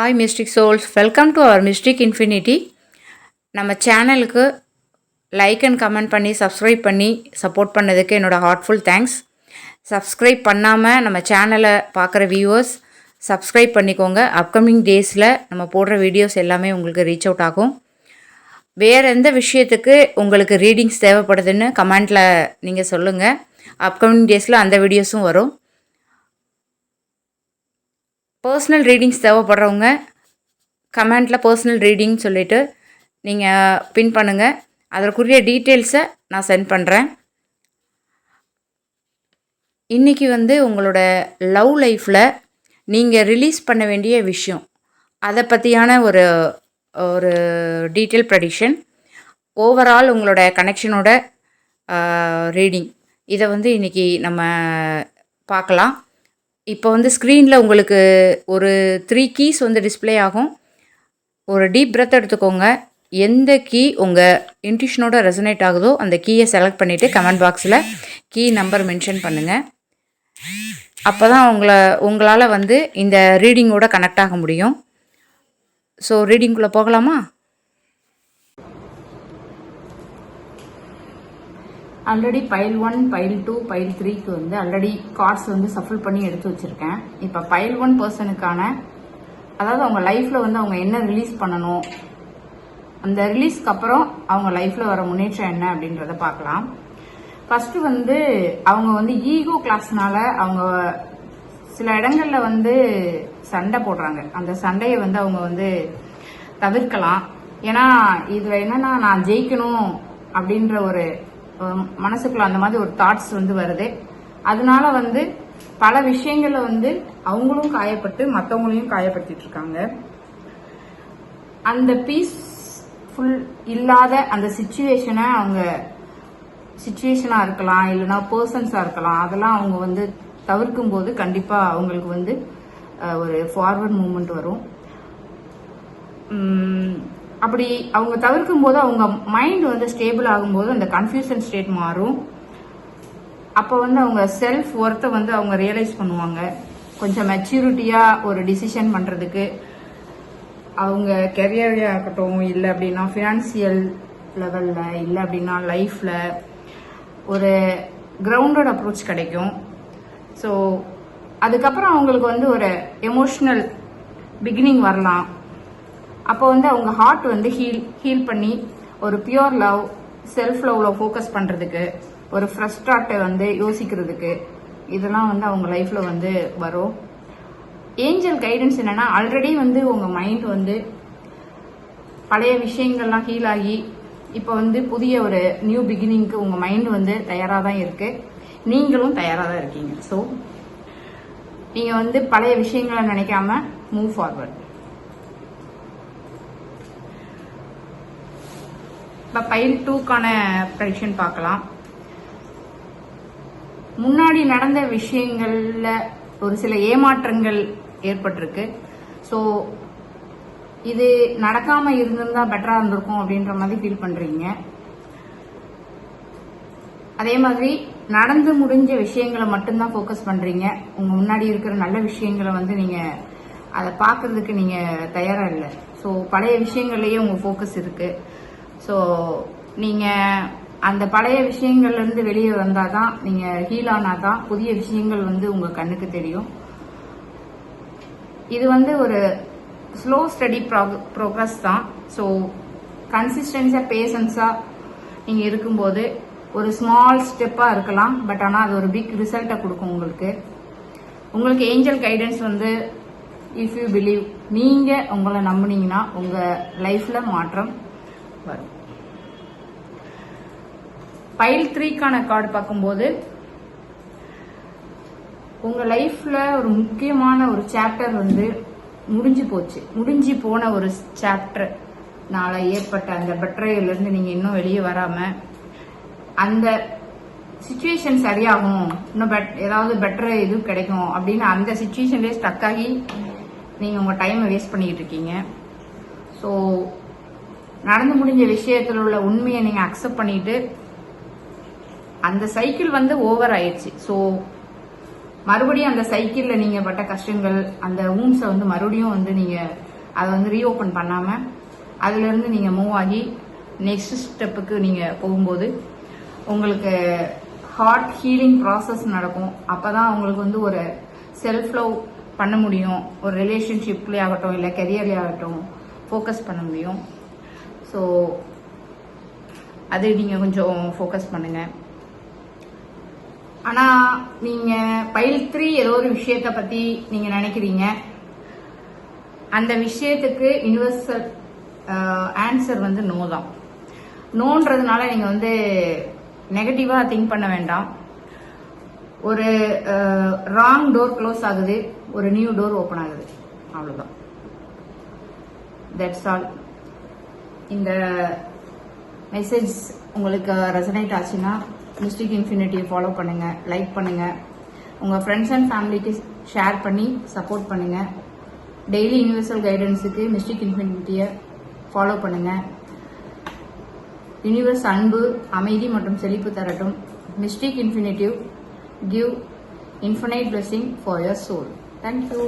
Hi mystic souls, welcome to our mystic infinity. நம்ம சேனலுக்கு like and comment பண்ணி subscribe பண்ணி சப்போர்ட் பண்ணதுக்கு என்னோடய ஹார்ட்ஃபுல் தேங்க்ஸ். சப்ஸ்கிரைப் பண்ணாமல் நம்ம சேனலை பார்க்குற வியூவர்ஸ் சப்ஸ்கிரைப் பண்ணிக்கோங்க. அப்கமிங் டேஸில் நம்ம போடுற வீடியோஸ் எல்லாமே உங்களுக்கு ரீச் அவுட் ஆகும். வேறு எந்த விஷயத்துக்கு உங்களுக்கு ரீடிங்ஸ் தேவைப்படுதுன்னு கமெண்ட்டில் நீங்கள் சொல்லுங்கள். அப்கமிங் டேஸில் அந்த வீடியோஸும் வரும். பர்சனல் ரீடிங்ஸ் தேவைப்படுறவங்க கமெண்ட்டில் பர்சனல் ரீடிங் சொல்லிவிட்டு நீங்கள் பின் பண்ணுங்கள். அதற்குரிய டீட்டெயில்ஸை நான் சென்ட் பண்ணுறேன். இன்றைக்கி உங்களோட லவ் லைஃப்பில் நீங்கள் ரிலீஸ் பண்ண வேண்டிய விஷயம், அதை பற்றியான ஒரு டீட்டெயில் ப்ரெடிக்ஷன், ஓவரால் உங்களோட கனெக்ஷனோட ரீடிங், இதை இன்றைக்கி நம்ம பார்க்கலாம். இப்போ ஸ்க்ரீனில் உங்களுக்கு ஒரு 3 கீஸ் டிஸ்ப்ளே ஆகும். ஒரு டீப் பிரெத் எடுத்துக்கோங்க. எந்த கீ உங்கள் இன்ட்யூஷனோட ரெசனேட் ஆகுதோ அந்த கீயை செலக்ட் பண்ணிவிட்டு கமெண்ட் பாக்ஸில் கீ நம்பர் மென்ஷன் பண்ணுங்கள். அப்போ தான் உங்களால் இந்த ரீடிங்கோட கனெக்ட் ஆக முடியும். ஸோ ரீடிங்குள்ளே போகலாமா? ஆல்ரெடி பைல் 1, பைல் 2, பைல் 3க்கு ஆல்ரெடி கார்ட்ஸ் சஃபில் பண்ணி எடுத்து வச்சுருக்கேன். இப்போ பைல் 1 பர்சனுக்கான, அதாவது அவங்க லைஃப்பில் அவங்க என்ன ரிலீஸ் பண்ணணும், அந்த ரிலீஸ்க்கு அப்புறம் அவங்க லைஃப்பில் வர முன்னேற்றம் என்ன அப்படின்றத பார்க்கலாம். ஃபஸ்ட்டு அவங்க ஈகோ கிளாஸ்னால அவங்க சில இடங்களில் சண்டை போடுறாங்க. அந்த சண்டையை அவங்க தவிர்க்கலாம். ஏன்னா இதில் என்னன்னா, நான் ஜெயிக்கணும் அப்படின்ற ஒரு மனசுக்குள்ள அந்த மாதிரி ஒரு தாட்ஸ் வருது. அதனால பல விஷயங்கள்ல அவங்களும் காயப்பட்டு மற்றவங்களையும் காயப்படுத்திட்டு இருக்காங்க. அந்த பீஸ்ஃபுல் இல்லாத அந்த சிச்சுவேஷனை, அவங்க சிச்சுவேஷனா இருக்கலாம், இல்லைன்னா பர்சன்ஸா இருக்கலாம், அதெல்லாம் அவங்க தவிர்க்கும் போது கண்டிப்பா அவங்களுக்கு ஒரு ஃபார்வர்ட் மூவ்மெண்ட் வரும். அப்படி அவங்க தவிர்க்கும் போது அவங்க மைண்ட் ஸ்டேபிள் ஆகும்போது அந்த கன்ஃபியூஷன் ஸ்டேட் மாறும். அப்போ அவங்க செல்ஃப் ஒர்த்தை அவங்க ரியலைஸ் பண்ணுவாங்க. கொஞ்சம் மெச்சூரிட்டியாக ஒரு டிசிஷன் பண்ணுறதுக்கு, அவங்க கெரியராக இருக்கட்டும், இல்லை அப்படின்னா ஃபினான்சியல் லெவலில், இல்லை அப்படின்னா லைஃப்பில் ஒரு கிரவுண்டட் அப்ரோச் கிடைக்கும். ஸோ அதுக்கப்புறம் அவங்களுக்கு ஒரு எமோஷ்னல் பிகினிங் வரலாம். அப்போ அவங்க ஹார்ட் ஹீல் பண்ணி ஒரு பியூர் லவ், செல்ஃப் லவ்ல ஃபோக்கஸ் பண்ணுறதுக்கு, ஒரு ஃப்ரெஷ் ஸ்டார்ட்டை யோசிக்கிறதுக்கு, இதெல்லாம் அவங்க லைஃப்பில் வரும். ஏஞ்சல் கைடன்ஸ் என்னன்னா, ஆல்ரெடி உங்கள் மைண்ட் பழைய விஷயங்கள்லாம் ஹீல் ஆகி இப்போ புதிய ஒரு நியூ பிகினிங்க்கு உங்கள் மைண்ட் தயாராக தான் இருக்குது. நீங்களும் தயாராக தான் இருக்கீங்க. ஸோ நீங்கள் பழைய விஷயங்களை நினைக்காம மூவ் ஃபார்வர்ட். இப்போ பைல் 2க்கான ப்ரெடிக்ஷன் பார்க்கலாம். முன்னாடி நடந்த விஷயங்கள்ல ஒரு சில ஏமாற்றங்கள் ஏற்பட்டிருக்கு. ஸோ இது நடக்காம இருந்திருந்தா பெட்டரா இருந்திருக்கும் அப்படின்ற மாதிரி ஃபீல் பண்றீங்க. அதே மாதிரி நடந்து முடிஞ்ச விஷயங்களை மட்டும்தான் ஃபோக்கஸ் பண்றீங்க. உங்க முன்னாடி இருக்கிற நல்ல விஷயங்களை நீங்க அதை பார்க்கறதுக்கு நீங்க தயாரா இல்லை. ஸோ பழைய விஷயங்கள்லயே உங்க ஃபோக்கஸ் இருக்கு. ஸோ நீங்கள் அந்த பழைய விஷயங்கள்லேருந்து வெளியே வந்தால் தான், நீங்கள் ஹீல் ஆனால் தான் புதிய விஷயங்கள் உங்கள் கண்ணுக்கு தெரியும். இது ஒரு ஸ்லோ ஸ்டடி ப்ரோக்ரஸ் தான். ஸோ கன்சிஸ்டன்ஸாக பேஷன்ஸாக நீங்கள் இருக்கும்போது ஒரு ஸ்மால் ஸ்டெப்பாக இருக்கலாம், பட் ஆனால் அது ஒரு பிக் ரிசல்ட்டை கொடுக்கும் உங்களுக்கு angel guidance if you believe, நீங்கள் உங்களை நம்புனீங்கன்னா உங்கள் லைஃப்பில் மாற்றம் வரும். பைல் 3க்கான கார்டு பார்க்கும்போது, உங்க லைஃப்ல ஒரு முக்கியமான ஒரு சாப்டர் முடிஞ்சு போன ஒரு சாப்டர் நாளை ஏற்பட்ட அந்த பெட்ரையில இருந்து நீங்க இன்னும் வெளியே வராம, அந்த சிச்சுவேஷன் சரியாகும், இன்னும் ஏதாவது பெட்டர் இது கிடைக்கும் அப்படின்னு அந்த சிச்சுவேஷன்லேயே ஸ்டக் ஆகி நீங்க உங்க டைமை வேஸ்ட் பண்ணிட்டு இருக்கீங்க. ஸோ நடந்து முடிஞ்ச விஷயத்துல உள்ள உண்மையை நீங்க அக்செப்ட் பண்ணிட்டு, அந்த சைக்கிள் ஓவர் ஆயிடுச்சு. ஸோ மறுபடியும் அந்த சைக்கிளில் நீங்கள் பட்ட கஷ்டங்கள், அந்த ஊம்ஸை மறுபடியும் நீங்கள் அதை வந்து ரீஓப்பன் பண்ணாமல் அதுலேருந்து நீங்கள் மூவ் ஆகி நெக்ஸ்ட் ஸ்டெப்புக்கு நீங்கள் போகும்போது உங்களுக்கு ஹார்ட் ஹீலிங் ப்ராசஸ் நடக்கும். அப்போ தான் உங்களுக்கு வந்து ஒரு செல்ஃப் லவ் பண்ண முடியும். ஒரு ரிலேஷன்ஷிப்லேயே ஆகட்டும், இல்லை கெரியர்லேயே ஆகட்டும், ஃபோக்கஸ் பண்ண முடியும். ஸோ அது நீங்கள் கொஞ்சம் ஃபோக்கஸ் பண்ணுங்கள். ஆனால் நீங்கள் பைல் 3 ஏதோ ஒரு விஷயத்தை பற்றி நீங்கள் நினைக்கிறீங்க. அந்த விஷயத்துக்கு யுனிவர்சல் ஆன்சர் வந்து நோ தான். நோன்றதுனால நீங்கள் வந்து நெகட்டிவாக திங்க் பண்ண வேண்டாம். ஒரு ராங் டோர் க்ளோஸ் ஆகுது, ஒரு நியூ டோர் ஓப்பன் ஆகுது, அவ்வளோதான். That's all. இந்த மெசேஜ் உங்களுக்கு ரெசனேட் ஆச்சுன்னா மிஸ்டிக் இன்ஃபினிட்டியை ஃபாலோ பண்ணுங்கள், லைக் பண்ணுங்கள், உங்கள் ஃப்ரெண்ட்ஸ் அண்ட் ஃபேமிலிக்கு ஷேர் பண்ணி சப்போர்ட் பண்ணுங்கள். டெய்லி யூனிவர்சல் கைடன்ஸுக்கு மிஸ்டிக் இன்ஃபினிட்டியை ஃபாலோ பண்ணுங்கள். யூனிவர்ஸ் அன்பு, அமைதி மற்றும் செழிப்பு தரட்டும். Mystic infinity give infinite blessing for your soul. Thank you.